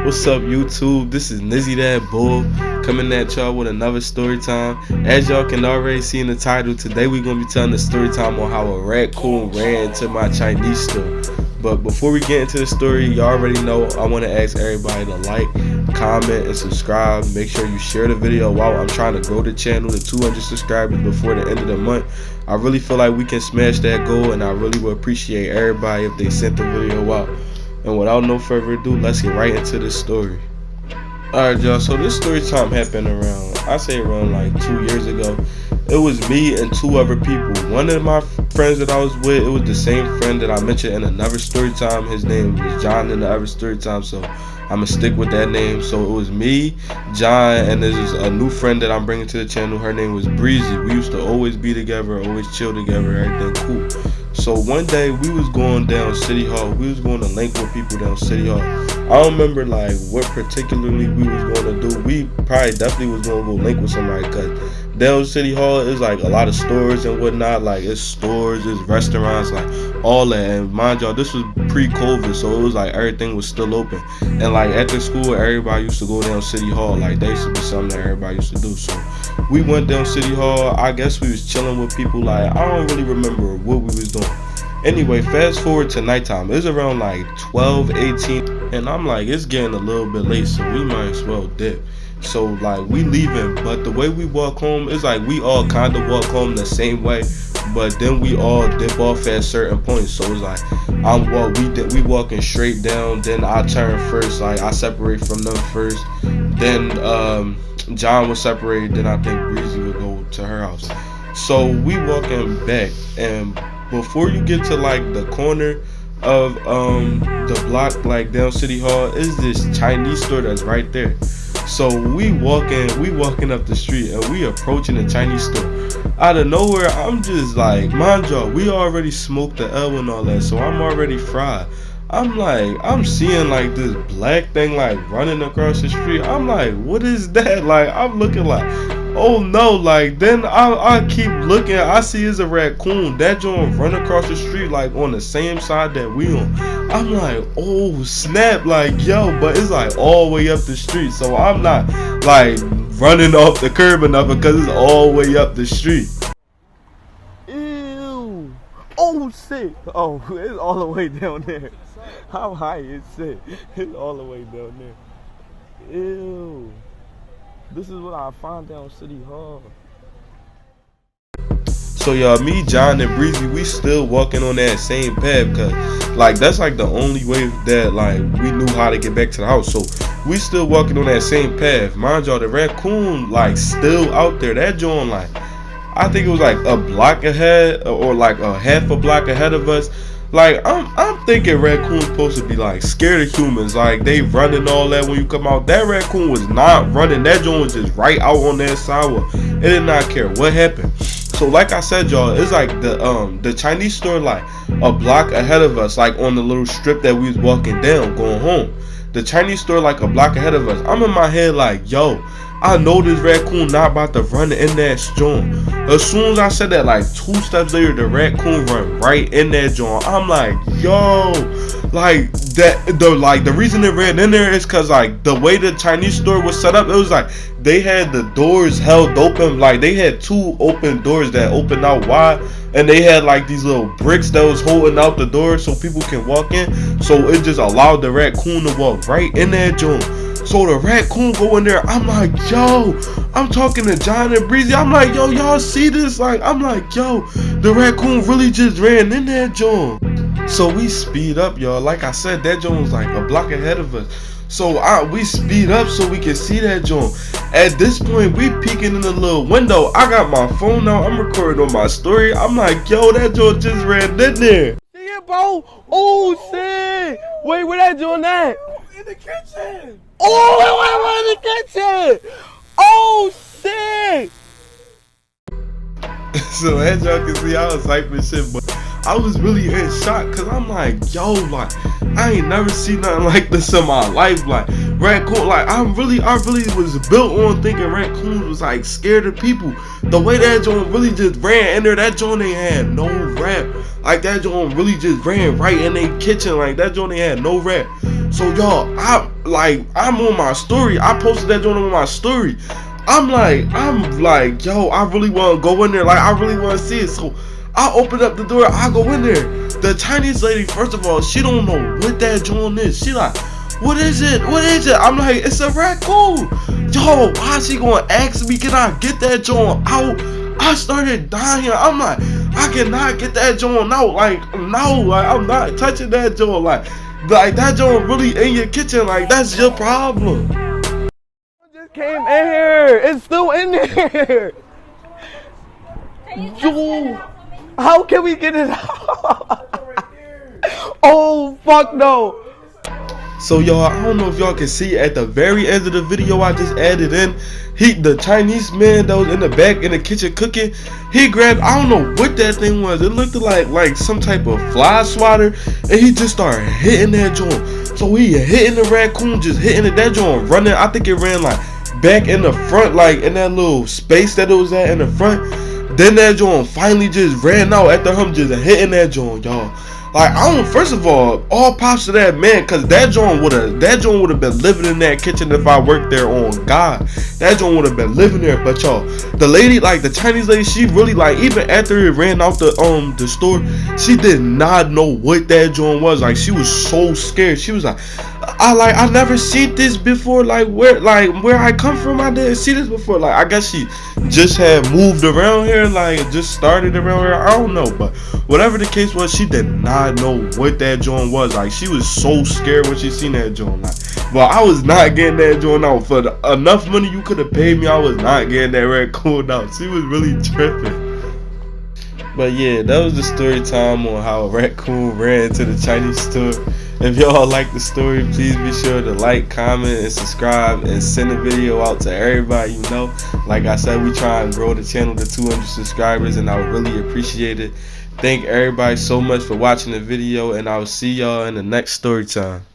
What's up, YouTube? This is Nizzy That Bull coming at y'all with another story time. As y'all can already see in the title, today we're gonna be telling the story time on how a raccoon ran into my Chinese store. But before we get into the story, y'all already know I want to ask everybody to like, comment, and subscribe. Make sure you share the video while I'm trying to grow the channel to 200 subscribers before the end of the month. I really feel like we can smash that goal, and I really would appreciate everybody if they sent the video out. And without no further ado, let's get right into this story. Alright, y'all, so this story time happened around like 2 years ago. It was me and two other people. One of my friends that I was with, it was the same friend that I mentioned in another story time. His name was John in the other story time, so I'm gonna stick with that name. So it was me, John, and there's a new friend that I'm bringing to the channel. Her name was Breezy. We used to always be together, always chill together, everything cool. So one day we was going down City Hall. We was going to link with people down City Hall. I don't remember like what particularly we was going to do. We probably definitely was going to go link with somebody, because down City Hall is like a lot of stores and whatnot. Like it's stores, it's restaurants, like all that. And mind y'all, this was pre-COVID, so it was like everything was still open. And like after school, everybody used to go down City Hall. Like there used to be something that everybody used to do. So we went down City Hall. I guess we was chilling with people. Like I don't really remember what we was doing. Anyway, fast forward to nighttime. It was around like 12, 18, and I'm like, it's getting a little bit late, so we might as well dip. So like we leaving, but the way we walk home is like we all kind of walk home the same way, but then we all dip off at certain points. So it's like we walking straight down, then I turn first, like I separate from them first, then John was separated, then I think Breezy would go to her house. So we walking back, and before you get to like the corner of the block, like down City Hall, is this Chinese store that's right there. So we walking up the street, and we approaching the Chinese store. Out of nowhere, I'm just like, mind y'all, we already smoked the L and all that, so I'm already fried. I'm seeing like this black thing like running across the street. I'm like, what is that? Like I'm looking like, oh no. Like then I keep looking, I see it's a raccoon. That joint run across the street like on the same side that we on. I'm like, oh snap, like yo, but it's like all the way up the street, so I'm not like running off the curb or nothing, because it's all the way up the street. Ew. Oh shit. Oh, it's all the way down there. How high is it? It's all the way down there. Ew. This is what I find down City Hall. So y'all, me, John, and Breezy, we still walking on that same path, because like that's like the only way that like we knew how to get back to the house. So we still walking on that same path. Mind y'all, the raccoon like still out there. That joint like, I think it was like a block ahead, or like a half a block ahead of us. Like I'm thinking raccoon's supposed to be like scared of humans, like they running all that when you come out. That raccoon was not running. That joint was just right out on that sidewalk. It did not care what happened. So like I said, y'all, it's like the Chinese store like a block ahead of us, like on the little strip that we was walking down going home. The Chinese store like a block ahead of us. I'm in my head like, yo, I know this raccoon not about to run in that joint. As soon as I said that, like 2 steps later, the raccoon run right in that joint. I'm like, yo, like that. The reason it ran in there is because like the way the Chinese store was set up, it was like they had the doors held open. Like they had 2 open doors that opened out wide, and they had like these little bricks that was holding out the door so people can walk in. So it just allowed the raccoon to walk right in that joint. So the raccoon go in there. I'm like, yo, I'm talking to John and Breezy. I'm like, yo, y'all see this? Like, I'm like, yo, the raccoon really just ran in that joint. So we speed up, y'all. Like I said, that joint was like a block ahead of us. So we speed up so we can see that joint. At this point, we peeking in the little window. I got my phone out. I'm recording on my story. I'm like, yo, that joint just ran in there. Yeah, bro. Oh shit. Wait, where that joint at? In the kitchen. Oh, in the kitchen. Oh shit. So as y'all can see, I was hyping shit, but I was really in shock, because I'm like, yo, like I ain't never seen nothing like this in my life. Like raccoon, like I really was built on thinking raccoons was like scared of people. The way that joint really just ran in there, that joint ain't had no rap. Like that joint really just ran right in their kitchen. Like that joint ain't had no rap. So y'all, I'm on my story. I posted that joint on my story. I'm like, yo, I really want to go in there. Like, I really want to see it. So I open up the door. I go in there. The Chinese lady, first of all, she don't know what that joint is. She like, what is it? What is it? I'm like, it's a raccoon. Yo, why she gonna ask me, can I get that joint out? I started dying. I'm like, I cannot get that joint out. Like, no, like, I'm not touching that joint. Like that joint really in your kitchen. Like, that's your problem. Just came in here. It's still in there. Yo, how can we get it out? Oh, fuck no. So y'all, I don't know if y'all can see at the very end of the video I just added in, the Chinese man that was in the back in the kitchen cooking, he grabbed, I don't know what that thing was. It looked like some type of fly swatter, and he just started hitting that joint. So he hitting the raccoon, just hitting it, that joint running. I think it ran like back in the front, like in that little space that it was at in the front. Then that joint finally just ran out after him just hitting that joint, y'all. Like, I don't. First of all props to that man, cause that joint would have been living in that kitchen if I worked there. On God, that joint would have been living there. But y'all, the lady, like the Chinese lady, she really, like, even after it ran out the store, she did not know what that joint was. Like, she was so scared. She was like, I never seen this before. Like where I come from, I didn't see this before. Like, I guess she just had moved around here, like just started around here. I don't know, but whatever the case was, she did not know what that joint was. Like, she was so scared when she seen that joint. Like, but I was not getting that joint out for enough money you could have paid me. I was not getting that raccoon out. She was really tripping. But yeah, that was the story time on how a raccoon ran to the Chinese store. If y'all like the story, please be sure to like, comment, and subscribe, and send the video out to everybody you know. Like I said, we try and grow the channel to 200 subscribers, and I would really appreciate it. Thank everybody so much for watching the video, and I will see y'all in the next story time.